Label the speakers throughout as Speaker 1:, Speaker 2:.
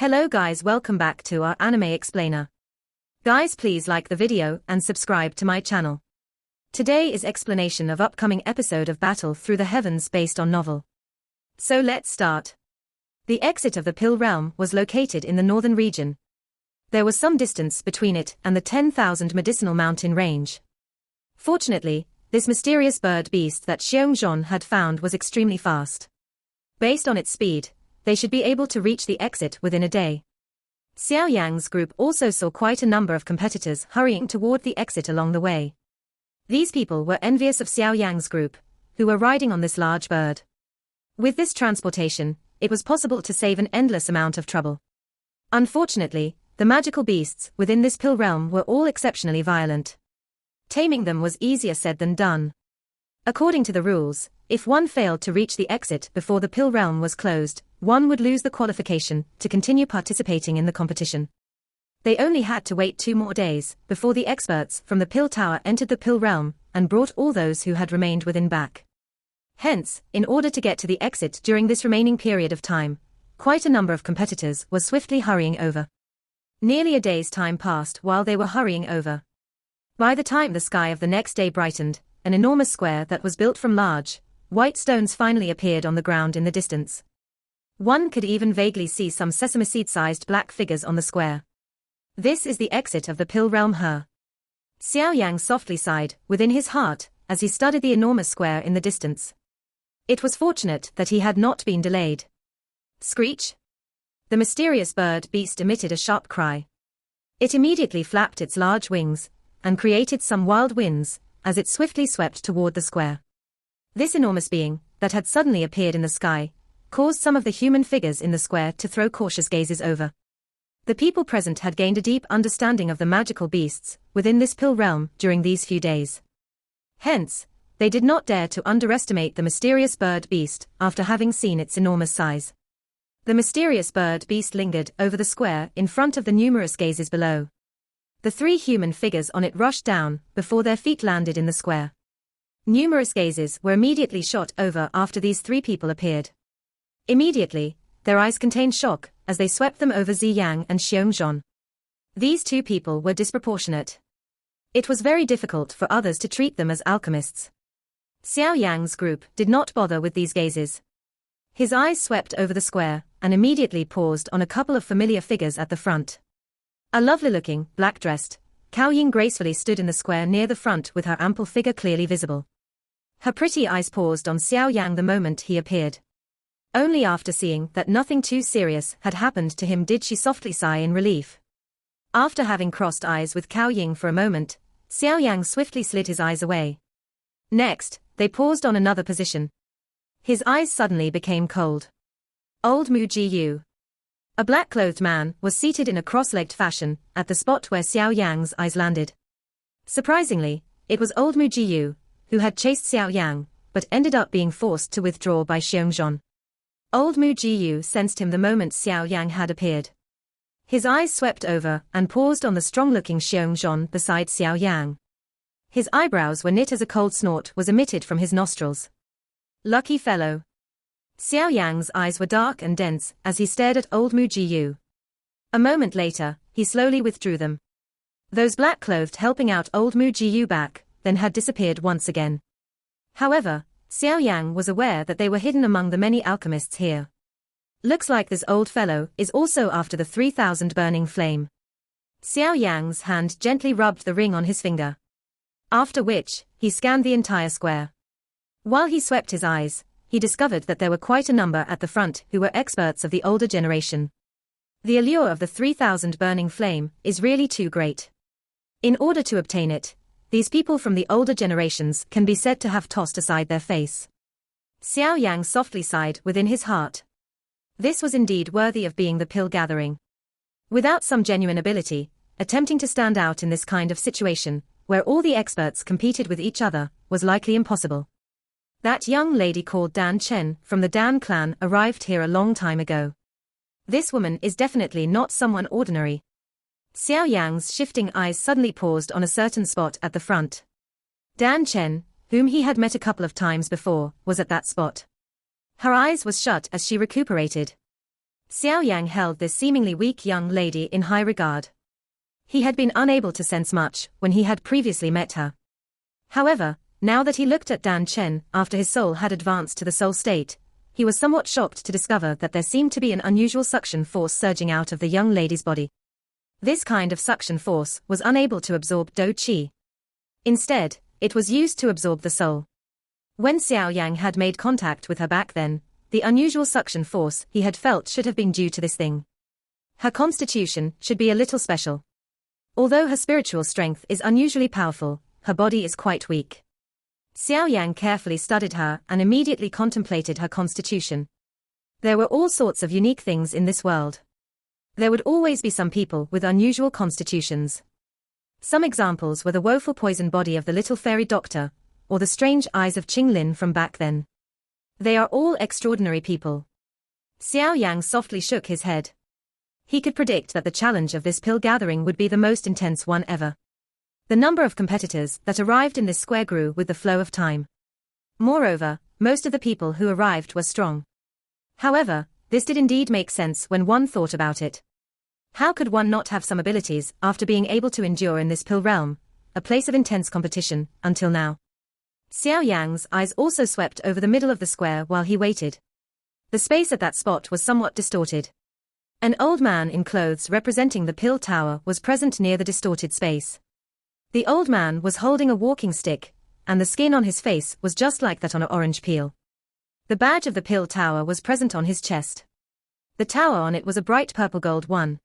Speaker 1: Hello guys, welcome back to our anime explainer. Guys, please like the video and subscribe to my channel. Today is explanation of upcoming episode of Battle Through the Heavens based on novel. So let's start. The exit of the Pill Realm was located in the northern region. There was some distance between it and the 10,000 medicinal mountain range. Fortunately, this mysterious bird beast that Xiao Yan had found was extremely fast. Based on its speed, they should be able to reach the exit within a day. Xiao Yan's group also saw quite a number of competitors hurrying toward the exit along the way. These people were envious of Xiao Yan's group, who were riding on this large bird. With this transportation, it was possible to save an endless amount of trouble. Unfortunately, the magical beasts within this pill realm were all exceptionally violent. Taming them was easier said than done. According to the rules, if one failed to reach the exit before the pill realm was closed, one would lose the qualification to continue participating in the competition. They only had to wait 2 more days before the experts from the pill tower entered the pill realm and brought all those who had remained within back. Hence, in order to get to the exit during this remaining period of time, quite a number of competitors were swiftly hurrying over. Nearly a day's time passed while they were hurrying over. By the time the sky of the next day brightened, an enormous square that was built from large, white stones finally appeared on the ground in the distance. One could even vaguely see some sesame seed-sized black figures on the square. This is the exit of the pill realm. Xiao Yan softly sighed within his heart as he studied the enormous square in the distance. It was fortunate that he had not been delayed. Screech! The mysterious bird beast emitted a sharp cry. It immediately flapped its large wings and created some wild winds as it swiftly swept toward the square. This enormous being that had suddenly appeared in the sky caused some of the human figures in the square to throw cautious gazes over. The people present had gained a deep understanding of the magical beasts within this pill realm during these few days. Hence, they did not dare to underestimate the mysterious bird beast after having seen its enormous size. The mysterious bird beast lingered over the square in front of the numerous gazes below. The 3 human figures on it rushed down before their feet landed in the square. Numerous gazes were immediately shot over after these 3 people appeared. Immediately, their eyes contained shock as they swept them over Ziyang and Xiao Yan. These 2 people were disproportionate. It was very difficult for others to treat them as alchemists. Xiao Yan's group did not bother with these gazes. His eyes swept over the square and immediately paused on a couple of familiar figures at the front. A lovely-looking, black-dressed, Xiao Yan gracefully stood in the square near the front with her ample figure clearly visible. Her pretty eyes paused on Xiao Yan the moment he appeared. Only after seeing that nothing too serious had happened to him did she softly sigh in relief. After having crossed eyes with Xiao Yan for a moment, Xiao Yan swiftly slid his eyes away. Next, they paused on another position. His eyes suddenly became cold. Old Mu Jiyu. A black-clothed man was seated in a cross-legged fashion at the spot where Xiao Yan's eyes landed. Surprisingly, it was old Mu Jiyu, who had chased Xiao Yan, but ended up being forced to withdraw by Xiao Yan. Old Mu Jiyu sensed him the moment Xiao Yan had appeared. His eyes swept over and paused on the strong-looking Xiao Yan beside Xiao Yan. His eyebrows were knit as a cold snort was emitted from his nostrils. Lucky fellow. Xiao Yan's eyes were dark and dense as he stared at old Mu Jiyu. A moment later, he slowly withdrew them. Those black-clothed helping out old Mu Jiyu back, then had disappeared once again. However, Xiao Yan was aware that they were hidden among the many alchemists here. Looks like this old fellow is also after the 3,000 burning flame. Xiao Yan's hand gently rubbed the ring on his finger. After which, he scanned the entire square. While he swept his eyes, he discovered that there were quite a number at the front who were experts of the older generation. The allure of the 3,000 burning flame is really too great. In order to obtain it, these people from the older generations can be said to have tossed aside their face. Xiao Yan softly sighed within his heart. This was indeed worthy of being the pill gathering. Without some genuine ability, attempting to stand out in this kind of situation, where all the experts competed with each other, was likely impossible. That young lady called Dan Chen from the Dan clan arrived here a long time ago. This woman is definitely not someone ordinary. Xiao Yan's shifting eyes suddenly paused on a certain spot at the front. Dan Chen, whom he had met a couple of times before, was at that spot. Her eyes was shut as she recuperated. Xiao Yang held this seemingly weak young lady in high regard. He had been unable to sense much when he had previously met her. However, now that he looked at Dan Chen after his soul had advanced to the soul state, he was somewhat shocked to discover that there seemed to be an unusual suction force surging out of the young lady's body. This kind of suction force was unable to absorb Do Qi. Instead, it was used to absorb the soul. When Xiao Yang had made contact with her back then, the unusual suction force he had felt should have been due to this thing. Her constitution should be a little special. Although her spiritual strength is unusually powerful, her body is quite weak. Xiao Yang carefully studied her and immediately contemplated her constitution. There were all sorts of unique things in this world. There would always be some people with unusual constitutions. Some examples were the woeful poison body of the little fairy doctor, or the strange eyes of Qing Lin from back then. They are all extraordinary people. Xiao Yang softly shook his head. He could predict that the challenge of this pill gathering would be the most intense one ever. The number of competitors that arrived in this square grew with the flow of time. Moreover, most of the people who arrived were strong. However, this did indeed make sense when one thought about it. How could one not have some abilities after being able to endure in this pill realm, a place of intense competition, until now? Xiao Yang's eyes also swept over the middle of the square while he waited. The space at that spot was somewhat distorted. An old man in clothes representing the pill tower was present near the distorted space. The old man was holding a walking stick, and the skin on his face was just like that on an orange peel. The badge of the pill tower was present on his chest. The tower on it was a bright purple gold one.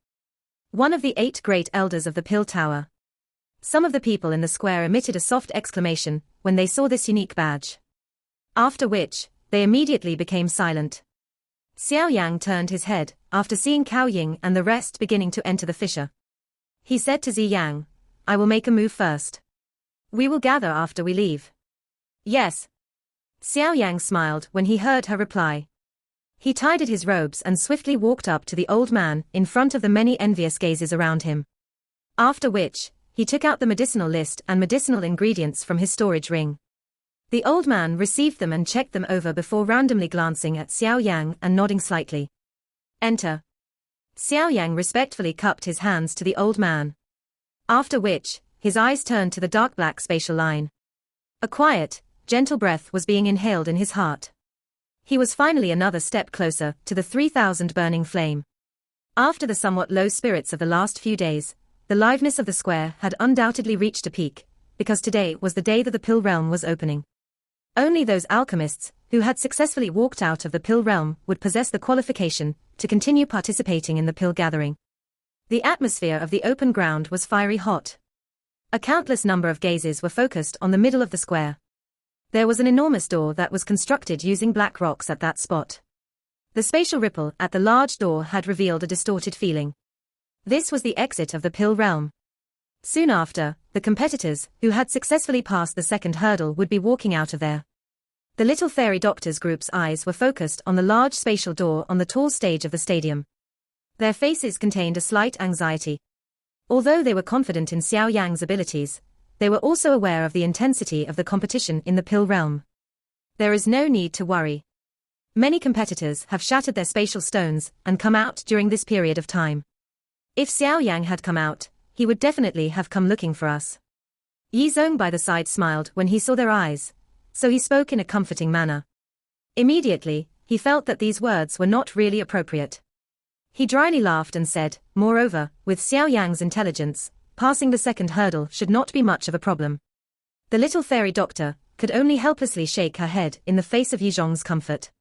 Speaker 1: One of the 8 great elders of the pill tower. Some of the people in the square emitted a soft exclamation when they saw this unique badge. After which, they immediately became silent. Xiao Yang turned his head, after seeing Cao Ying and the rest beginning to enter the fissure. He said to Zi Yang, "I will make a move first. We will gather after we leave." "Yes." Xiao Yang smiled when he heard her reply. He tidied his robes and swiftly walked up to the old man in front of the many envious gazes around him. After which, he took out the medicinal list and medicinal ingredients from his storage ring. The old man received them and checked them over before randomly glancing at Xiao Yang and nodding slightly. "Enter." Xiao Yang respectfully cupped his hands to the old man. After which, his eyes turned to the dark black spatial line. A quiet, gentle breath was being inhaled in his heart. He was finally another step closer to the 3,000 burning flame. After the somewhat low spirits of the last few days, the liveness of the square had undoubtedly reached a peak, because today was the day that the pill realm was opening. Only those alchemists who had successfully walked out of the pill realm would possess the qualification to continue participating in the pill gathering. The atmosphere of the open ground was fiery hot. A countless number of gazes were focused on the middle of the square. There was an enormous door that was constructed using black rocks at that spot. The spatial ripple at the large door had revealed a distorted feeling. This was the exit of the pill realm. Soon after, the competitors who had successfully passed the second hurdle would be walking out of there. The little fairy doctors group's eyes were focused on the large spatial door on the tall stage of the stadium. Their faces contained a slight anxiety. Although they were confident in Xiao Yang's abilities, they were also aware of the intensity of the competition in the pill realm. There is no need to worry. Many competitors have shattered their spatial stones and come out during this period of time. If Xiao Yang had come out, he would definitely have come looking for us. Yi Zong by the side smiled when he saw their eyes, so he spoke in a comforting manner. Immediately, he felt that these words were not really appropriate. He dryly laughed and said, "Moreover, with Xiao Yang's intelligence, passing the second hurdle should not be much of a problem." The little fairy doctor could only helplessly shake her head in the face of Yi Zhong's comfort.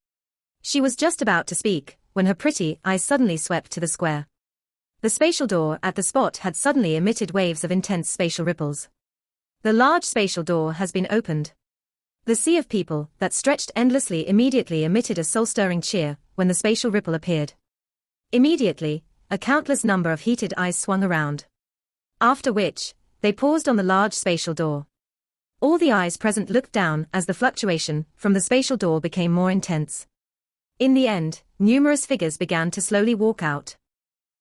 Speaker 1: She was just about to speak, when her pretty eyes suddenly swept to the square. The spatial door at the spot had suddenly emitted waves of intense spatial ripples. The large spatial door has been opened. The sea of people that stretched endlessly immediately emitted a soul-stirring cheer when the spatial ripple appeared. Immediately, a countless number of heated eyes swung around. After which, they paused on the large spatial door. All the eyes present looked down as the fluctuation from the spatial door became more intense. In the end, numerous figures began to slowly walk out.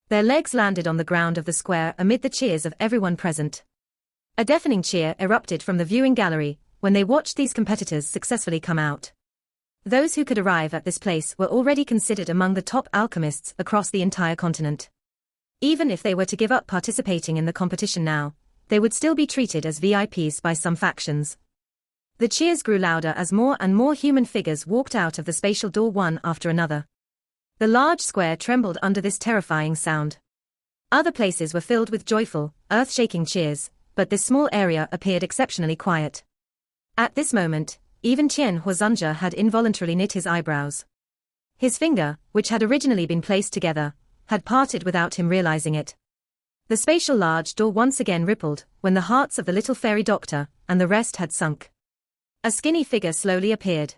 Speaker 1: Their legs landed on the ground of the square amid the cheers of everyone present. A deafening cheer erupted from the viewing gallery when they watched these competitors successfully come out. Those who could arrive at this place were already considered among the top alchemists across the entire continent. Even if they were to give up participating in the competition now, they would still be treated as VIPs by some factions. The cheers grew louder as more and more human figures walked out of the spatial door one after another. The large square trembled under this terrifying sound. Other places were filled with joyful, earth-shaking cheers, but this small area appeared exceptionally quiet. At this moment, even Qian Huazunja had involuntarily knit his eyebrows. His finger, which had originally been placed together, had parted without him realizing it. The spatial large door once again rippled, when the hearts of the little fairy doctor and the rest had sunk. A skinny figure slowly appeared.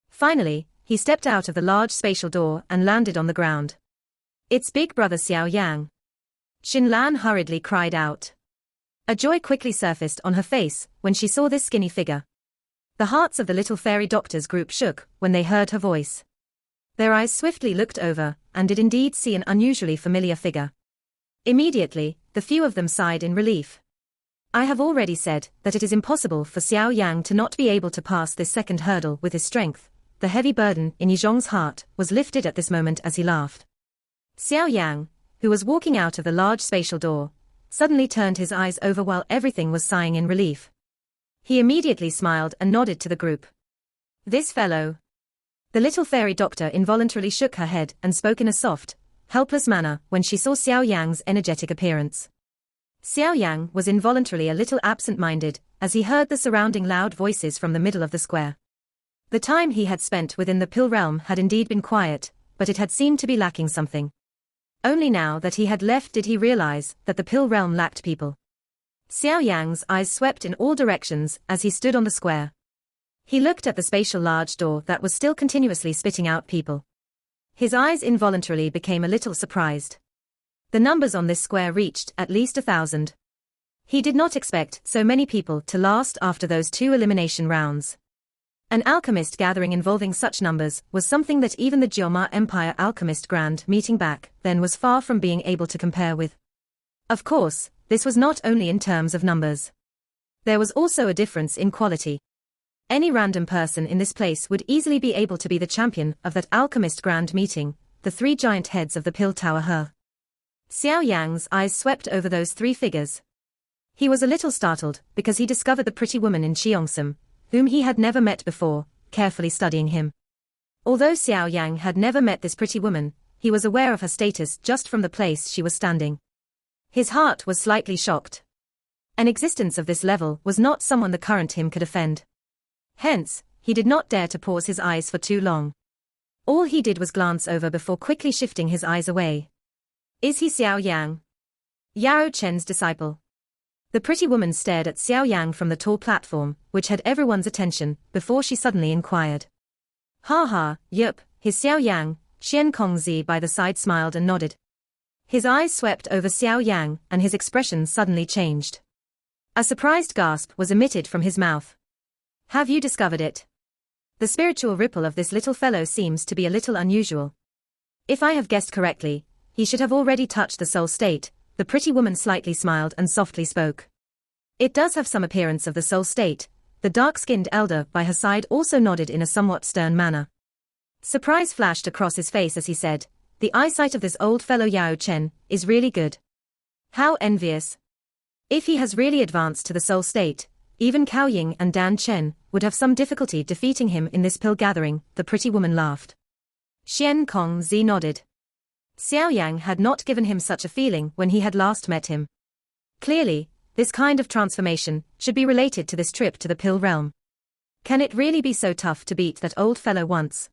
Speaker 1: Finally, he stepped out of the large spatial door and landed on the ground. It's big brother Xiao Yan. Xinlan hurriedly cried out. A joy quickly surfaced on her face when she saw this skinny figure. The hearts of the little fairy doctors group shook when they heard her voice. Their eyes swiftly looked over and did indeed see an unusually familiar figure. Immediately, the few of them sighed in relief. I have already said that it is impossible for Xiao Yang to not be able to pass this second hurdle with his strength. The heavy burden in Yizhong's heart was lifted at this moment as he laughed. Xiao Yang, who was walking out of the large spatial door, suddenly turned his eyes over while everything was sighing in relief. He immediately smiled and nodded to the group. This fellow. The little fairy doctor involuntarily shook her head and spoke in a soft, helpless manner when she saw Xiao Yang's energetic appearance. Xiao Yang was involuntarily a little absent-minded as he heard the surrounding loud voices from the middle of the square. The time he had spent within the pill realm had indeed been quiet, but it had seemed to be lacking something. Only now that he had left did he realize that the pill realm lacked people. Xiao Yang's eyes swept in all directions as he stood on the square. He looked at the spatial large door that was still continuously spitting out people. His eyes involuntarily became a little surprised. The numbers on this square reached at least 1,000. He did not expect so many people to last after those 2 elimination rounds. An alchemist gathering involving such numbers was something that even the Jioma Empire Alchemist Grand Meeting back then was far from being able to compare with. Of course, this was not only in terms of numbers. There was also a difference in quality. Any random person in this place would easily be able to be the champion of that Alchemist Grand Meeting, the 3 giant heads of the Pill Tower. Xiao Yang's eyes swept over those 3 figures. He was a little startled because he discovered the pretty woman in Cheongsam, whom he had never met before, carefully studying him. Although Xiao Yang had never met this pretty woman, he was aware of her status just from the place she was standing. His heart was slightly shocked. An existence of this level was not someone the current him could offend. Hence, he did not dare to pause his eyes for too long. All he did was glance over before quickly shifting his eyes away. Is he Xiao Yang? Yao Chen's disciple. The pretty woman stared at Xiao Yang from the tall platform, which had everyone's attention, before she suddenly inquired. Ha ha, yup, his Xiao Yang. Xian Kongzi by the side smiled and nodded. His eyes swept over Xiao Yang and his expression suddenly changed. A surprised gasp was emitted from his mouth. Have you discovered it? The spiritual ripple of this little fellow seems to be a little unusual. If I have guessed correctly, he should have already touched the soul state. The pretty woman slightly smiled and softly spoke. It does have some appearance of the soul state. The dark-skinned elder by her side also nodded in a somewhat stern manner. Surprise flashed across his face as he said, the eyesight of this old fellow Yao Chen is really good. How envious. If he has really advanced to the soul state, even Cao Ying and Dan Chen would have some difficulty defeating him in this pill gathering. The pretty woman laughed. Xian Kongzi nodded. Xiao Yang had not given him such a feeling when he had last met him. Clearly, this kind of transformation should be related to this trip to the pill realm. Can it really be so tough to beat that old fellow once?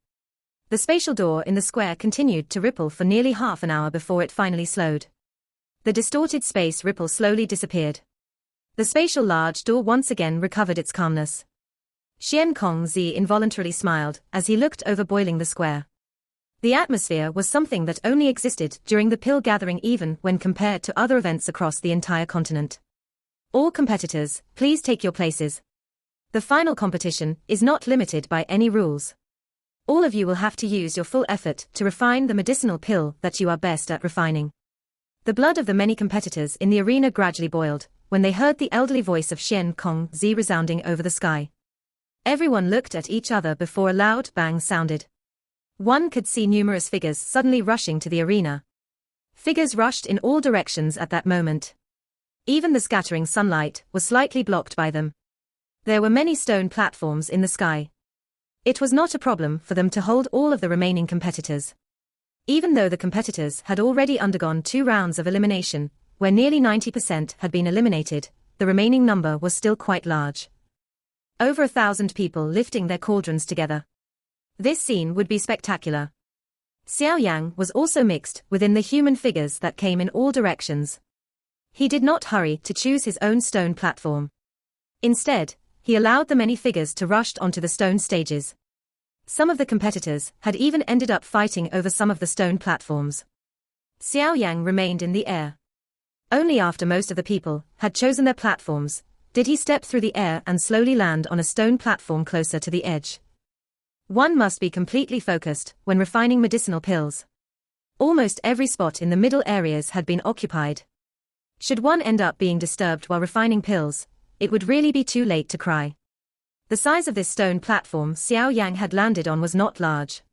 Speaker 1: The spatial door in the square continued to ripple for nearly half an hour before it finally slowed. The distorted space ripple slowly disappeared. The spatial large door once again recovered its calmness. Xian Kongzi involuntarily smiled as he looked over boiling the square. The atmosphere was something that only existed during the pill gathering even when compared to other events across the entire continent. All competitors, please take your places. The final competition is not limited by any rules. All of you will have to use your full effort to refine the medicinal pill that you are best at refining. The blood of the many competitors in the arena gradually boiled when they heard the elderly voice of Xian Kongzi resounding over the sky. Everyone looked at each other before a loud bang sounded. One could see numerous figures suddenly rushing to the arena. Figures rushed in all directions at that moment. Even the scattering sunlight was slightly blocked by them. There were many stone platforms in the sky. It was not a problem for them to hold all of the remaining competitors. Even though the competitors had already undergone 2 rounds of elimination, where nearly 90% had been eliminated, the remaining number was still quite large. Over 1,000 people lifting their cauldrons together. This scene would be spectacular. Xiao Yan was also mixed within the human figures that came in all directions. He did not hurry to choose his own stone platform. Instead, he allowed the many figures to rush onto the stone stages. Some of the competitors had even ended up fighting over some of the stone platforms. Xiao Yan remained in the air. Only after most of the people had chosen their platforms did he step through the air and slowly land on a stone platform closer to the edge. One must be completely focused when refining medicinal pills. Almost every spot in the middle areas had been occupied. Should one end up being disturbed while refining pills, it would really be too late to cry. The size of this stone platform Xiao Yan had landed on was not large.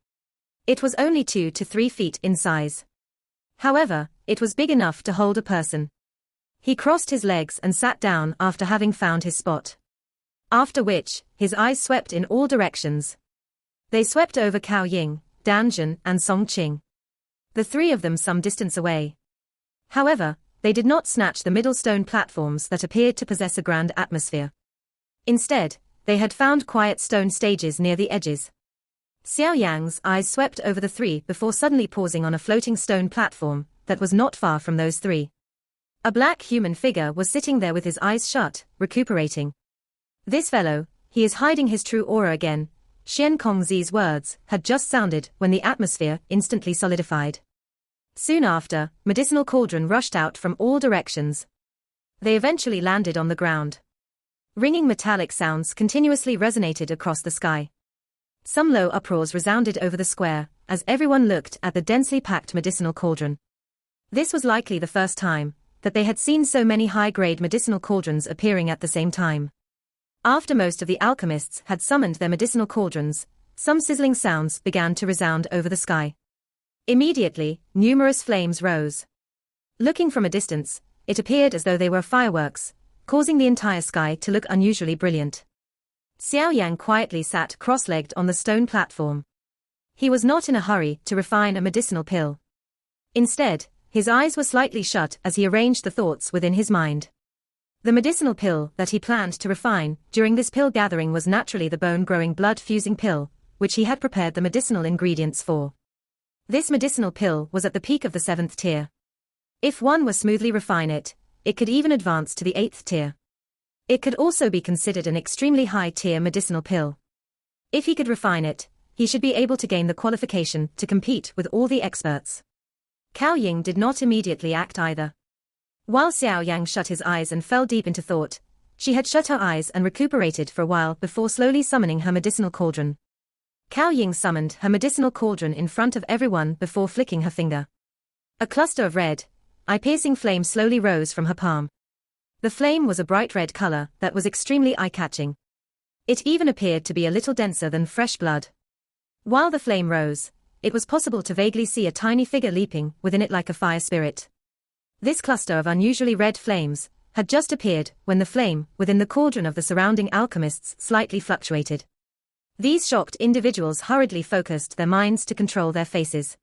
Speaker 1: It was only 2 to 3 feet in size. However, it was big enough to hold a person. He crossed his legs and sat down after having found his spot. After which, his eyes swept in all directions. They swept over Cao Ying, Dan Zhen and Song Qing. The 3 of them some distance away. However, they did not snatch the middle stone platforms that appeared to possess a grand atmosphere. Instead, they had found quiet stone stages near the edges. Xiao Yan's eyes swept over the 3 before suddenly pausing on a floating stone platform that was not far from those 3. A black human figure was sitting there with his eyes shut, recuperating. This fellow, he is hiding his true aura again. Xian Kongzi's words had just sounded when the atmosphere instantly solidified. Soon after, medicinal cauldron rushed out from all directions. They eventually landed on the ground. Ringing metallic sounds continuously resonated across the sky. Some low uproars resounded over the square, as everyone looked at the densely packed medicinal cauldron. This was likely the first time that they had seen so many high-grade medicinal cauldrons appearing at the same time. After most of the alchemists had summoned their medicinal cauldrons, some sizzling sounds began to resound over the sky. Immediately, numerous flames rose. Looking from a distance, it appeared as though they were fireworks, causing the entire sky to look unusually brilliant. Xiao Yan quietly sat cross-legged on the stone platform. He was not in a hurry to refine a medicinal pill. Instead, his eyes were slightly shut as he arranged the thoughts within his mind. The medicinal pill that he planned to refine during this pill gathering was naturally the bone-growing blood-fusing pill, which he had prepared the medicinal ingredients for. This medicinal pill was at the peak of the 7th tier. If one were smoothly refine it, it could even advance to the 8th tier. It could also be considered an extremely high-tier medicinal pill. If he could refine it, he should be able to gain the qualification to compete with all the experts. Cao Ying did not immediately act either. While Xiao Yan shut his eyes and fell deep into thought, she had shut her eyes and recuperated for a while before slowly summoning her medicinal cauldron. Cao Ying summoned her medicinal cauldron in front of everyone before flicking her finger. A cluster of red, eye-piercing flame slowly rose from her palm. The flame was a bright red color that was extremely eye-catching. It even appeared to be a little denser than fresh blood. While the flame rose, it was possible to vaguely see a tiny figure leaping within it like a fire spirit. This cluster of unusually red flames had just appeared when the flame within the cauldron of the surrounding alchemists slightly fluctuated. These shocked individuals hurriedly focused their minds to control their faces.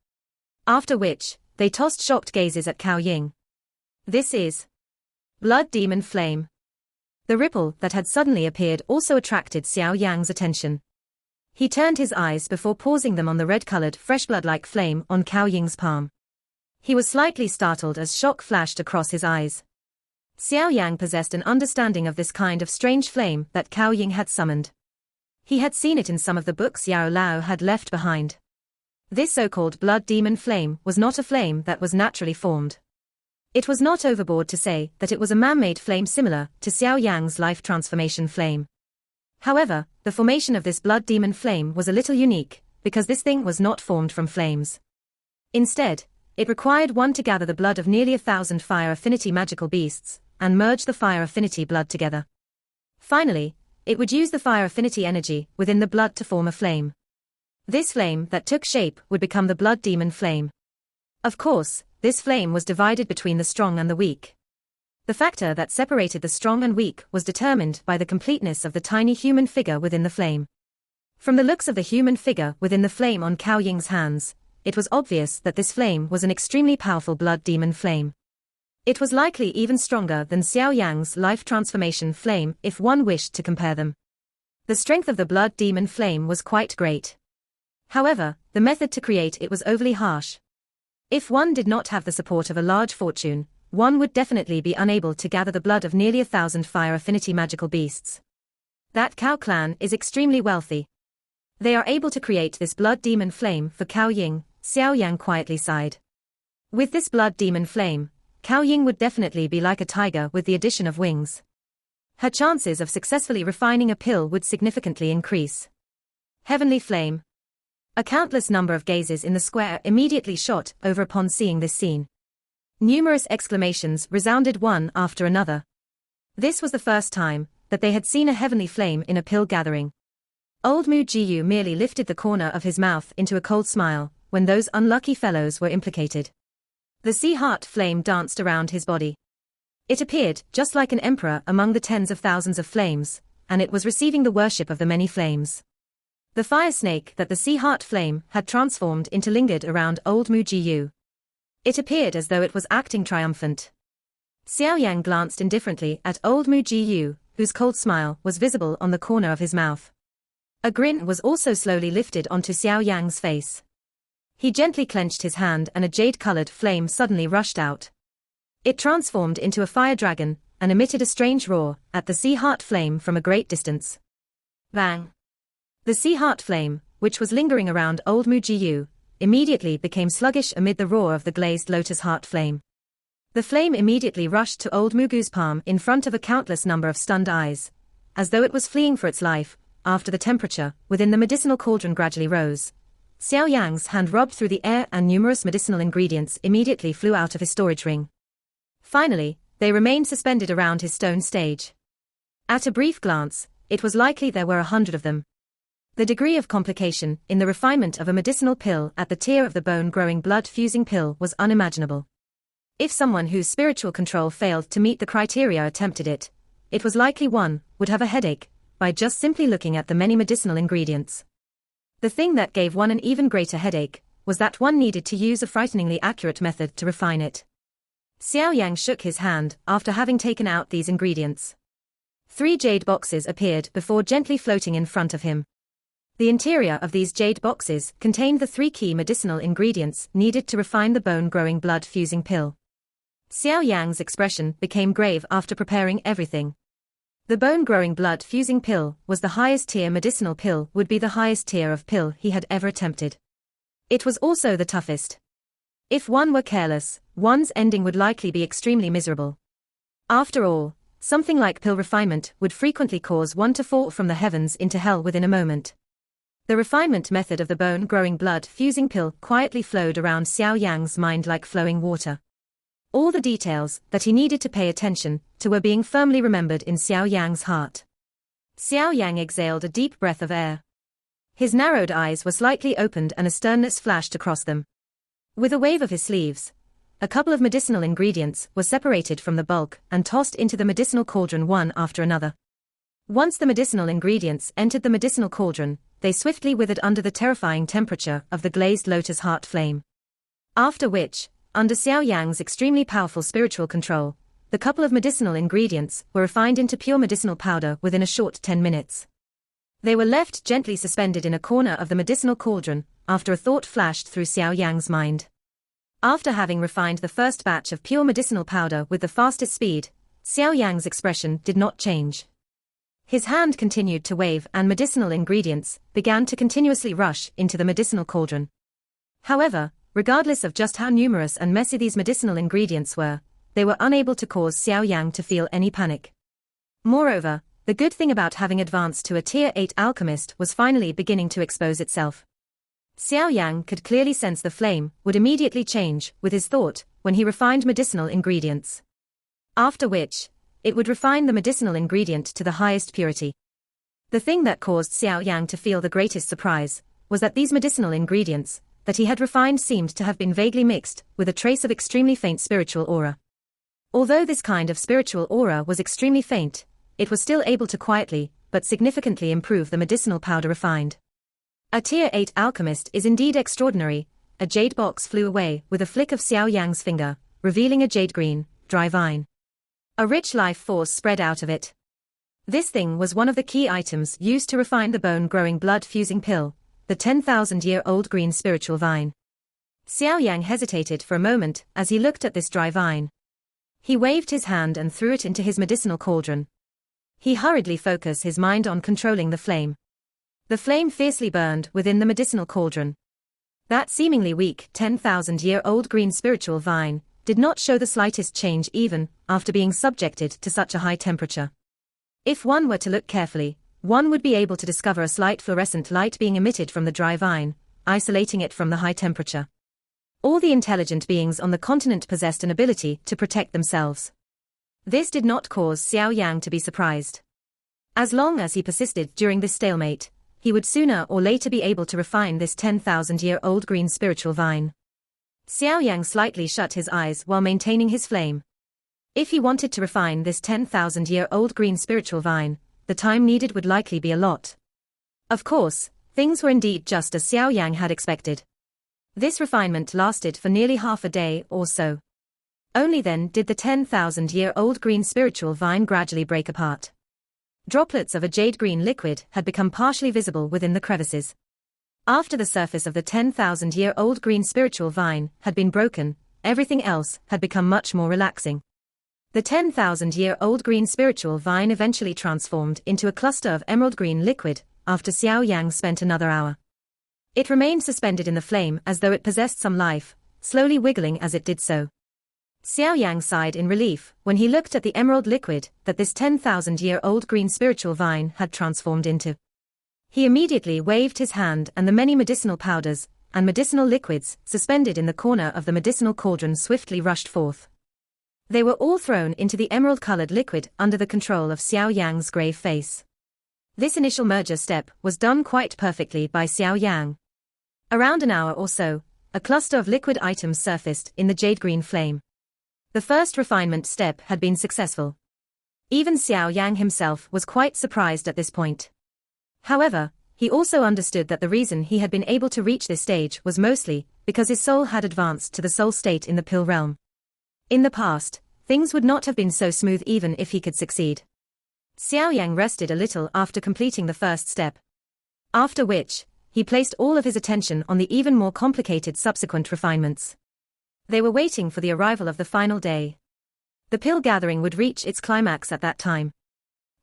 Speaker 1: After which, they tossed shocked gazes at Cao Ying. This is Blood Demon Flame. The ripple that had suddenly appeared also attracted Xiao Yang's attention. He turned his eyes before pausing them on the red-colored fresh blood-like flame on Cao Ying's palm. He was slightly startled as shock flashed across his eyes. Xiao Yan possessed an understanding of this kind of strange flame that Cao Ying had summoned. He had seen it in some of the books Yao Lao had left behind. This so-called blood demon flame was not a flame that was naturally formed. It was not overboard to say that it was a man-made flame similar to Xiao Yang's life transformation flame. However, the formation of this blood demon flame was a little unique, because this thing was not formed from flames. Instead, it required one to gather the blood of nearly 1,000 fire affinity magical beasts, and merge the fire affinity blood together. Finally, It would use the fire affinity energy within the blood to form a flame. This flame that took shape would become the blood demon flame. Of course, this flame was divided between the strong and the weak. The factor that separated the strong and weak was determined by the completeness of the tiny human figure within the flame. From the looks of the human figure within the flame on Xiao Ying's hands, it was obvious that this flame was an extremely powerful blood demon flame. It was likely even stronger than Xiao Yan's life transformation flame if one wished to compare them. The strength of the blood demon flame was quite great. However, the method to create it was overly harsh. If one did not have the support of a large fortune, one would definitely be unable to gather the blood of nearly 1,000 fire affinity magical beasts. That Xiao clan is extremely wealthy. They are able to create this blood demon flame for Xiao Ying, Xiao Yan quietly sighed. With this blood demon flame, Xiao Ying would definitely be like a tiger with the addition of wings. Her chances of successfully refining a pill would significantly increase. Heavenly flame. A countless number of gazes in the square immediately shot over upon seeing this scene. Numerous exclamations resounded one after another. This was the first time that they had seen a heavenly flame in a pill gathering. Old Mu Jiyu merely lifted the corner of his mouth into a cold smile when those unlucky fellows were implicated. The sea heart flame danced around his body. It appeared just like an emperor among the tens of thousands of flames, and it was receiving the worship of the many flames. The fire snake that the sea heart flame had transformed into lingered around old Mu Jiyu. It appeared as though it was acting triumphant. Xiao Yan glanced indifferently at old Mu Jiyu, whose cold smile was visible on the corner of his mouth. A grin was also slowly lifted onto Xiao Yan's face. He gently clenched his hand and a jade-colored flame suddenly rushed out. It transformed into a fire dragon and emitted a strange roar at the sea heart flame from a great distance. Bang! The sea heart flame, which was lingering around old Mu Jiyu, immediately became sluggish amid the roar of the glazed lotus heart flame. The flame immediately rushed to old Mugu's palm in front of a countless number of stunned eyes, as though it was fleeing for its life. After the temperature within the medicinal cauldron gradually rose, Xiao Yang's hand rubbed through the air and numerous medicinal ingredients immediately flew out of his storage ring. Finally, they remained suspended around his stone stage. At a brief glance, it was likely there were 100 of them. The degree of complication in the refinement of a medicinal pill at the tier of the bone-growing blood-fusing pill was unimaginable. If someone whose spiritual control failed to meet the criteria attempted it, it was likely one would have a headache by just simply looking at the many medicinal ingredients. The thing that gave one an even greater headache was that one needed to use a frighteningly accurate method to refine it. Xiao Yang shook his hand after having taken out these ingredients. 3 jade boxes appeared before gently floating in front of him. The interior of these jade boxes contained the 3 key medicinal ingredients needed to refine the bone-growing blood-fusing pill. Xiao Yang's expression became grave after preparing everything. The bone-growing blood-fusing pill was the highest tier medicinal pill would be the highest tier of pill he had ever attempted. It was also the toughest. If one were careless, one's ending would likely be extremely miserable. After all, something like pill refinement would frequently cause one to fall from the heavens into hell within a moment. The refinement method of the bone-growing blood-fusing pill quietly flowed around Xiao Yang's mind like flowing water. All the details that he needed to pay attention to were being firmly remembered in Xiao Yang's heart. Xiao Yang exhaled a deep breath of air. His narrowed eyes were slightly opened and a sternness flashed across them. With a wave of his sleeves, a couple of medicinal ingredients were separated from the bulk and tossed into the medicinal cauldron one after another. Once the medicinal ingredients entered the medicinal cauldron, they swiftly withered under the terrifying temperature of the glazed lotus heart flame. After which, under Xiao Yang's extremely powerful spiritual control, the couple of medicinal ingredients were refined into pure medicinal powder within a short 10 minutes. They were left gently suspended in a corner of the medicinal cauldron after a thought flashed through Xiao Yang's mind. After having refined the first batch of pure medicinal powder with the fastest speed, Xiao Yang's expression did not change. His hand continued to wave and medicinal ingredients began to continuously rush into the medicinal cauldron. However, regardless of just how numerous and messy these medicinal ingredients were, they were unable to cause Xiao Yang to feel any panic. Moreover, the good thing about having advanced to a Tier 8 alchemist was finally beginning to expose itself. Xiao Yang could clearly sense the flame would immediately change with his thought when he refined medicinal ingredients. After which, it would refine the medicinal ingredient to the highest purity. The thing that caused Xiao Yang to feel the greatest surprise was that these medicinal ingredients that he had refined seemed to have been vaguely mixed with a trace of extremely faint spiritual aura. Although this kind of spiritual aura was extremely faint, it was still able to quietly but significantly improve the medicinal powder refined. A Tier 8 alchemist is indeed extraordinary. A jade box flew away with a flick of Xiao Yang's finger, revealing a jade-green, dry vine. A rich life force spread out of it. This thing was one of the key items used to refine the bone-growing blood-fusing pill, the 10,000-year-old green spiritual vine. Xiao Yang hesitated for a moment as he looked at this dry vine. He waved his hand and threw it into his medicinal cauldron. He hurriedly focused his mind on controlling the flame. The flame fiercely burned within the medicinal cauldron. That seemingly weak 10,000-year-old green spiritual vine did not show the slightest change even after being subjected to such a high temperature. If one were to look carefully, one would be able to discover a slight fluorescent light being emitted from the dry vine, isolating it from the high temperature. All the intelligent beings on the continent possessed an ability to protect themselves. This did not cause Xiao Yang to be surprised. As long as he persisted during this stalemate, he would sooner or later be able to refine this 10,000-year-old green spiritual vine. Xiao Yang slightly shut his eyes while maintaining his flame. If he wanted to refine this 10,000-year-old green spiritual vine, the time needed would likely be a lot. Of course, things were indeed just as Xiao Yang had expected. This refinement lasted for nearly half a day or so. Only then did the 10,000-year-old green spiritual vine gradually break apart. Droplets of a jade-green liquid had become partially visible within the crevices. After the surface of the 10,000-year-old green spiritual vine had been broken, everything else had become much more relaxing. The 10,000-year-old green spiritual vine eventually transformed into a cluster of emerald green liquid after Xiao Yang spent another hour. It remained suspended in the flame as though it possessed some life, slowly wiggling as it did so. Xiao Yang sighed in relief when he looked at the emerald liquid that this 10,000-year-old green spiritual vine had transformed into. He immediately waved his hand and the many medicinal powders and medicinal liquids suspended in the corner of the medicinal cauldron swiftly rushed forth. They were all thrown into the emerald-colored liquid under the control of Xiao Yang's grave face. This initial merger step was done quite perfectly by Xiao Yang. Around an hour or so, a cluster of liquid items surfaced in the jade-green flame. The first refinement step had been successful. Even Xiao Yang himself was quite surprised at this point. However, he also understood that the reason he had been able to reach this stage was mostly because his soul had advanced to the soul state in the pill realm. In the past, things would not have been so smooth even if he could succeed. Xiao Yang rested a little after completing the first step. After which, he placed all of his attention on the even more complicated subsequent refinements. They were waiting for the arrival of the final day. The pill gathering would reach its climax at that time.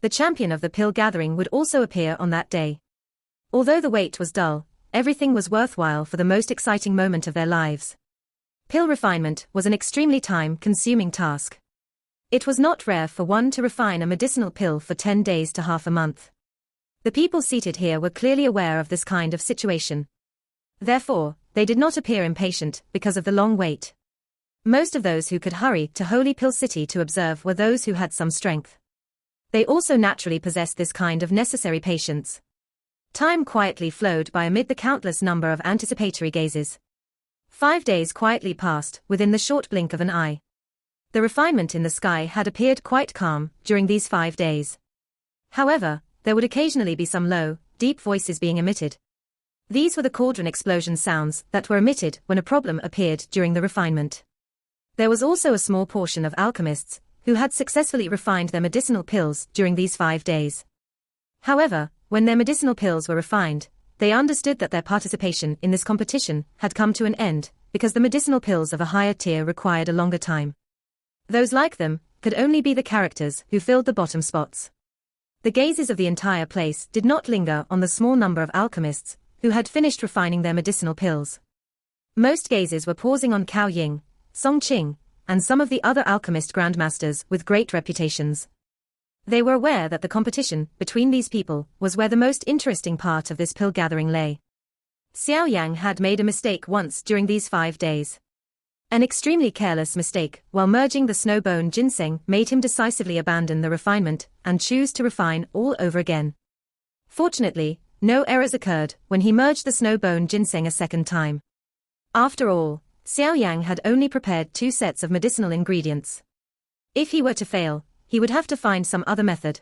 Speaker 1: The champion of the pill gathering would also appear on that day. Although the wait was dull, everything was worthwhile for the most exciting moment of their lives. Pill refinement was an extremely time-consuming task. It was not rare for one to refine a medicinal pill for 10 days to half a month. The people seated here were clearly aware of this kind of situation. Therefore, they did not appear impatient because of the long wait. Most of those who could hurry to Holy Pill City to observe were those who had some strength. They also naturally possessed this kind of necessary patience. Time quietly flowed by amid the countless number of anticipatory gazes. 5 days quietly passed within the short blink of an eye. The refinement in the sky had appeared quite calm during these 5 days. However, there would occasionally be some low, deep voices being emitted. These were the cauldron explosion sounds that were emitted when a problem appeared during the refinement. There was also a small portion of alchemists who had successfully refined their medicinal pills during these 5 days. However, when their medicinal pills were refined, they understood that their participation in this competition had come to an end, because the medicinal pills of a higher tier required a longer time. Those like them could only be the characters who filled the bottom spots. The gazes of the entire place did not linger on the small number of alchemists who had finished refining their medicinal pills. Most gazes were pausing on Cao Ying, Song Qing, and some of the other alchemist grandmasters with great reputations. They were aware that the competition between these people was where the most interesting part of this pill gathering lay. Xiao Yang had made a mistake once during these 5 days. An extremely careless mistake while merging the snowbone ginseng made him decisively abandon the refinement and choose to refine all over again. Fortunately, no errors occurred when he merged the snow-bone ginseng a second time. After all, Xiao Yan had only prepared 2 sets of medicinal ingredients. If he were to fail, he would have to find some other method.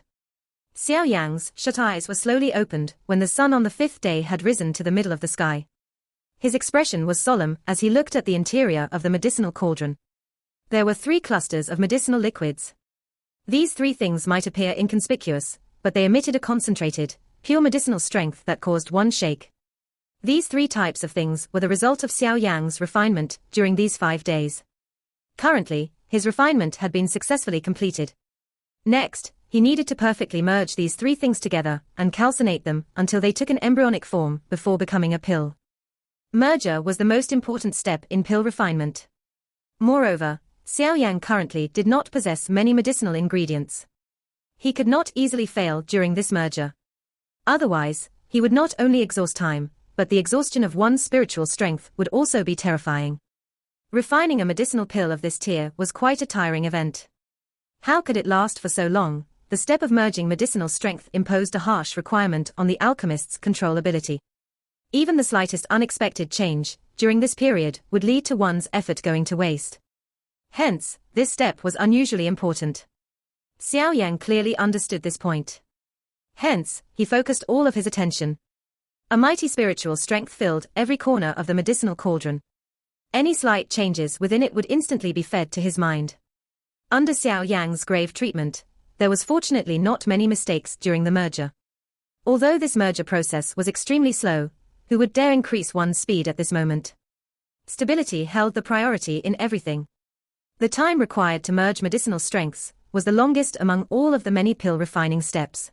Speaker 1: Xiao Yan's shut eyes were slowly opened when the sun on the 5th day had risen to the middle of the sky. His expression was solemn as he looked at the interior of the medicinal cauldron. There were 3 clusters of medicinal liquids. These 3 things might appear inconspicuous, but they emitted a concentrated, pure medicinal strength that caused one shake. These 3 types of things were the result of Xiao Yan's refinement during these 5 days. Currently, his refinement had been successfully completed. Next, he needed to perfectly merge these 3 things together and calcinate them until they took an embryonic form before becoming a pill. Merger was the most important step in pill refinement. Moreover, Xiao Yan currently did not possess many medicinal ingredients. He could not easily fail during this merger. Otherwise, he would not only exhaust time, but the exhaustion of one's spiritual strength would also be terrifying. Refining a medicinal pill of this tier was quite a tiring event. How could it last for so long? The step of merging medicinal strength imposed a harsh requirement on the alchemist's control ability. Even the slightest unexpected change during this period would lead to one's effort going to waste. Hence, this step was unusually important. Xiao Yan clearly understood this point. Hence, he focused all of his attention. A mighty spiritual strength filled every corner of the medicinal cauldron. Any slight changes within it would instantly be fed to his mind. Under Xiao Yan's grave treatment, there was fortunately not many mistakes during the merger. Although this merger process was extremely slow, who would dare increase one's speed at this moment? Stability held the priority in everything. The time required to merge medicinal strengths was the longest among all of the many pill refining steps.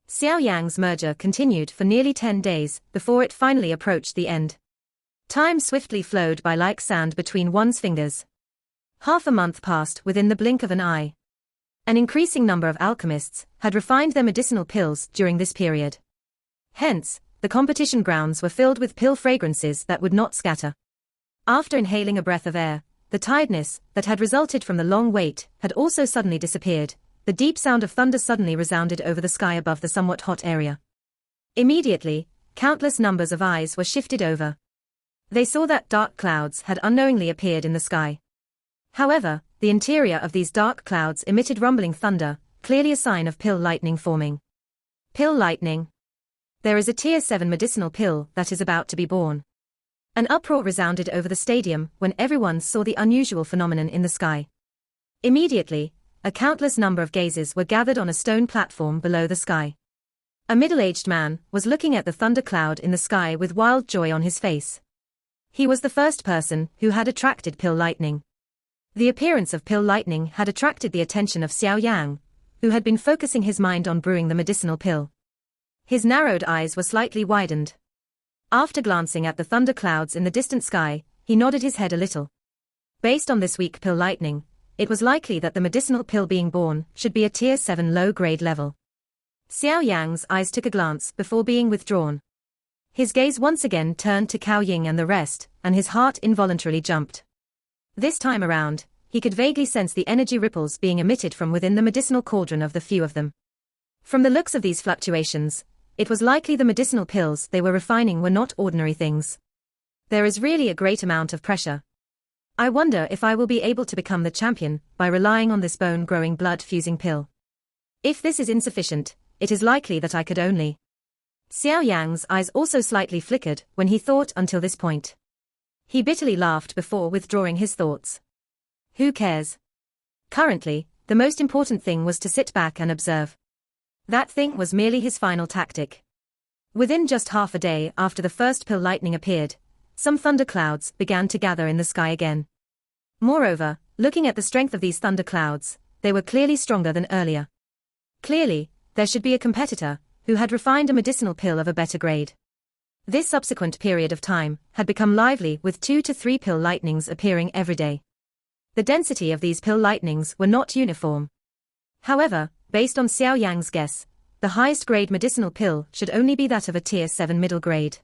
Speaker 1: Xiao Yan's merger continued for nearly 10 days before it finally approached the end. Time swiftly flowed by like sand between one's fingers. Half a month passed within the blink of an eye. An increasing number of alchemists had refined their medicinal pills during this period. Hence, the competition grounds were filled with pill fragrances that would not scatter. After inhaling a breath of air, the tiredness that had resulted from the long wait had also suddenly disappeared. The deep sound of thunder suddenly resounded over the sky above the somewhat hot area. Immediately, countless numbers of eyes were shifted over. They saw that dark clouds had unknowingly appeared in the sky. However, the interior of these dark clouds emitted rumbling thunder, clearly a sign of pill lightning forming. Pill lightning. There is a Tier 7 medicinal pill that is about to be born. An uproar resounded over the stadium when everyone saw the unusual phenomenon in the sky. Immediately, a countless number of gazers were gathered on a stone platform below the sky. A middle-aged man was looking at the thunder cloud in the sky with wild joy on his face. He was the first person who had attracted pill lightning. The appearance of pill lightning had attracted the attention of Xiao Yan, who had been focusing his mind on brewing the medicinal pill. His narrowed eyes were slightly widened. After glancing at the thunder clouds in the distant sky, he nodded his head a little. Based on this weak pill lightning, it was likely that the medicinal pill being born should be a Tier 7 low-grade level. Xiao Yan's eyes took a glance before being withdrawn. His gaze once again turned to Cao Ying and the rest, and his heart involuntarily jumped. This time around, he could vaguely sense the energy ripples being emitted from within the medicinal cauldron of the few of them. From the looks of these fluctuations, it was likely the medicinal pills they were refining were not ordinary things. There is really a great amount of pressure. I wonder if I will be able to become the champion by relying on this bone-growing blood-fusing pill. If this is insufficient, it is likely that I could only. Xiao Yan's eyes also slightly flickered when he thought until this point. He bitterly laughed before withdrawing his thoughts. Who cares? Currently, the most important thing was to sit back and observe. That thing was merely his final tactic. Within just half a day after the first pill lightning appeared, some thunder clouds began to gather in the sky again. Moreover, looking at the strength of these thunder clouds, they were clearly stronger than earlier. Clearly, there should be a competitor who had refined a medicinal pill of a better grade. This subsequent period of time had become lively with 2 to 3 pill lightnings appearing every day. The density of these pill lightnings were not uniform. However, based on Xiao Yan's guess, the highest grade medicinal pill should only be that of a Tier 7 middle grade.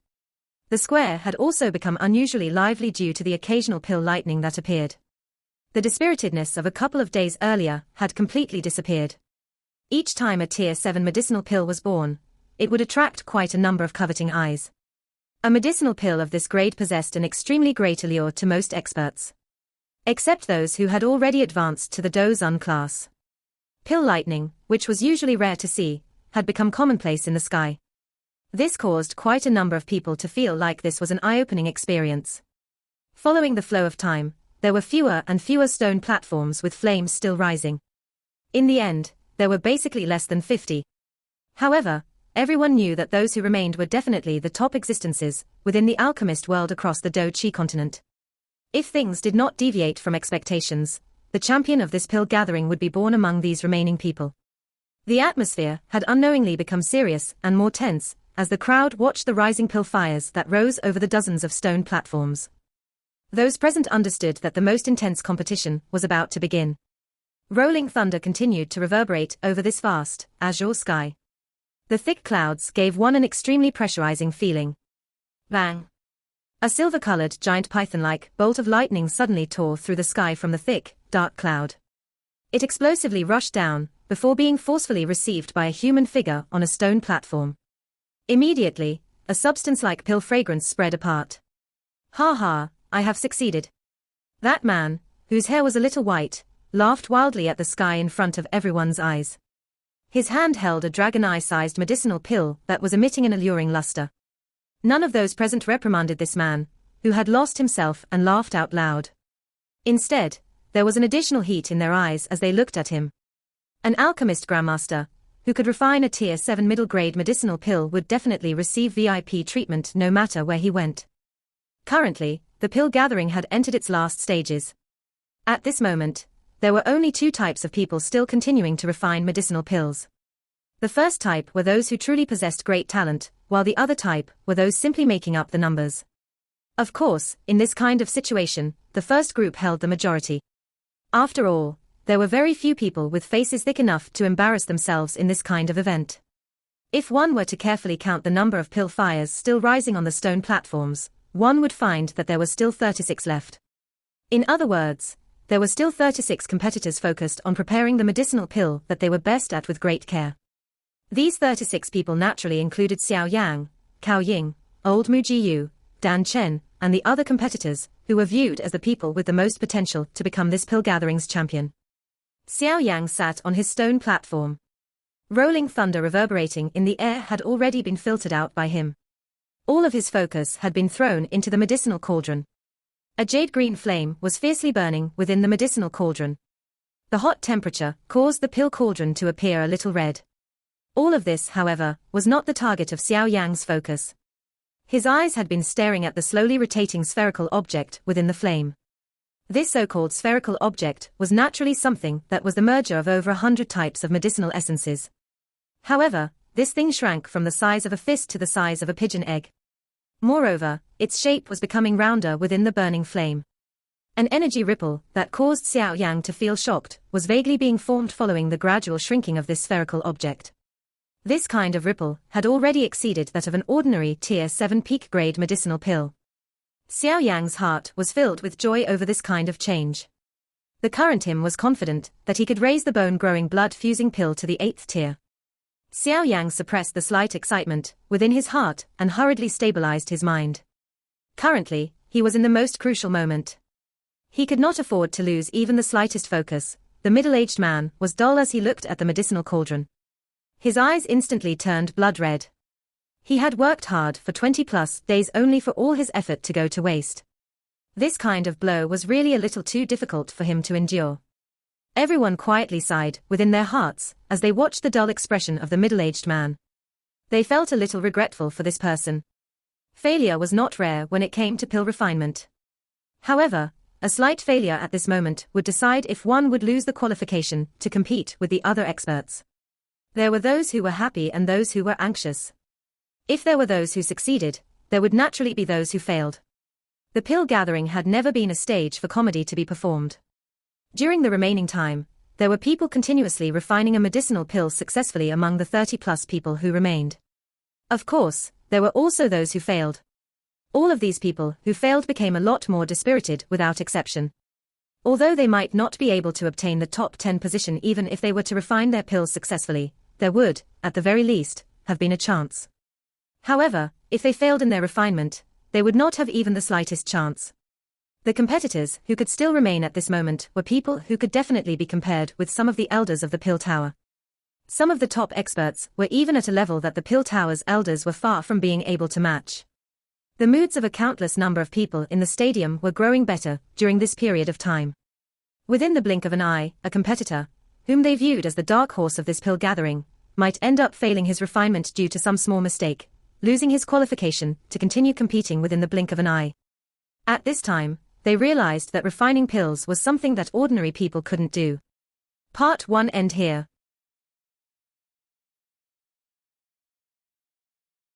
Speaker 1: The square had also become unusually lively due to the occasional pill lightning that appeared. The dispiritedness of a couple of days earlier had completely disappeared. Each time a Tier 7 medicinal pill was born, it would attract quite a number of coveting eyes. A medicinal pill of this grade possessed an extremely great allure to most experts, except those who had already advanced to the Dozun class. Pill lightning, which was usually rare to see, had become commonplace in the sky. This caused quite a number of people to feel like this was an eye-opening experience. Following the flow of time, there were fewer and fewer stone platforms with flames still rising. In the end, there were basically less than 50. However, everyone knew that those who remained were definitely the top existences within the alchemist world across the Do-Chi continent. If things did not deviate from expectations, the champion of this pill gathering would be born among these remaining people. The atmosphere had unknowingly become serious and more tense as the crowd watched the rising pill fires that rose over the dozens of stone platforms. Those present understood that the most intense competition was about to begin. Rolling thunder continued to reverberate over this vast, azure sky. The thick clouds gave one an extremely pressurizing feeling. Bang! A silver-colored, giant python-like bolt of lightning suddenly tore through the sky from the thick, dark cloud. It explosively rushed down, before being forcefully received by a human figure on a stone platform. Immediately, a substance-like pill fragrance spread apart. Ha ha, I have succeeded. That man, whose hair was a little white, laughed wildly at the sky in front of everyone's eyes. His hand held a dragon eye-sized medicinal pill that was emitting an alluring luster. None of those present reprimanded this man, who had lost himself and laughed out loud. Instead, there was an additional heat in their eyes as they looked at him. An alchemist grandmaster, who could refine a tier 7 middle-grade medicinal pill would definitely receive VIP treatment no matter where he went. Currently, the pill gathering had entered its last stages. At this moment, there were only two types of people still continuing to refine medicinal pills. The first type were those who truly possessed great talent, while the other type were those simply making up the numbers. Of course, in this kind of situation, the first group held the majority. After all, there were very few people with faces thick enough to embarrass themselves in this kind of event. If one were to carefully count the number of pill fires still rising on the stone platforms, one would find that there were still 36 left. In other words, there were still 36 competitors focused on preparing the medicinal pill that they were best at with great care. These 36 people naturally included Xiao Yan, Cao Ying, Old Mu Jiyu, Dan Chen, and the other competitors, who were viewed as the people with the most potential to become this pill gathering's champion. Xiao Yang sat on his stone platform. Rolling thunder reverberating in the air had already been filtered out by him. All of his focus had been thrown into the medicinal cauldron. A jade-green flame was fiercely burning within the medicinal cauldron. The hot temperature caused the pill cauldron to appear a little red. All of this, however, was not the target of Xiao Yang's focus. His eyes had been staring at the slowly rotating spherical object within the flame. This so-called spherical object was naturally something that was the merger of over 100 types of medicinal essences. However, this thing shrank from the size of a fist to the size of a pigeon egg. Moreover, its shape was becoming rounder within the burning flame. An energy ripple that caused Xiao Yang to feel shocked was vaguely being formed following the gradual shrinking of this spherical object. This kind of ripple had already exceeded that of an ordinary tier 7 peak-grade medicinal pill. Xiao Yang's heart was filled with joy over this kind of change. The current him was confident that he could raise the bone-growing blood-fusing pill to the 8th tier. Xiao Yang suppressed the slight excitement within his heart and hurriedly stabilized his mind. Currently, he was in the most crucial moment. He could not afford to lose even the slightest focus. The middle-aged man was dull as he looked at the medicinal cauldron. His eyes instantly turned blood red. He had worked hard for 20+ days only for all his effort to go to waste. This kind of blow was really a little too difficult for him to endure. Everyone quietly sighed within their hearts as they watched the dull expression of the middle-aged man. They felt a little regretful for this person. Failure was not rare when it came to pill refinement. However, a slight failure at this moment would decide if one would lose the qualification to compete with the other experts. There were those who were happy and those who were anxious. If there were those who succeeded, there would naturally be those who failed. The pill gathering had never been a stage for comedy to be performed. During the remaining time, there were people continuously refining a medicinal pill successfully among the 30+ people who remained. Of course, there were also those who failed. All of these people who failed became a lot more dispirited without exception. Although they might not be able to obtain the top 10 position even if they were to refine their pills successfully, there would, at the very least, have been a chance. However, if they failed in their refinement, they would not have even the slightest chance. The competitors who could still remain at this moment were people who could definitely be compared with some of the elders of the Pill Tower. Some of the top experts were even at a level that the Pill Tower's elders were far from being able to match. The moods of a countless number of people in the stadium were growing better during this period of time. Within the blink of an eye, a competitor, whom they viewed as the dark horse of this pill gathering, might end up failing his refinement due to some small mistake, losing his qualification to continue competing within the blink of an eye. At this time, they realized that refining pills was something that ordinary people couldn't do. Part 1 end here.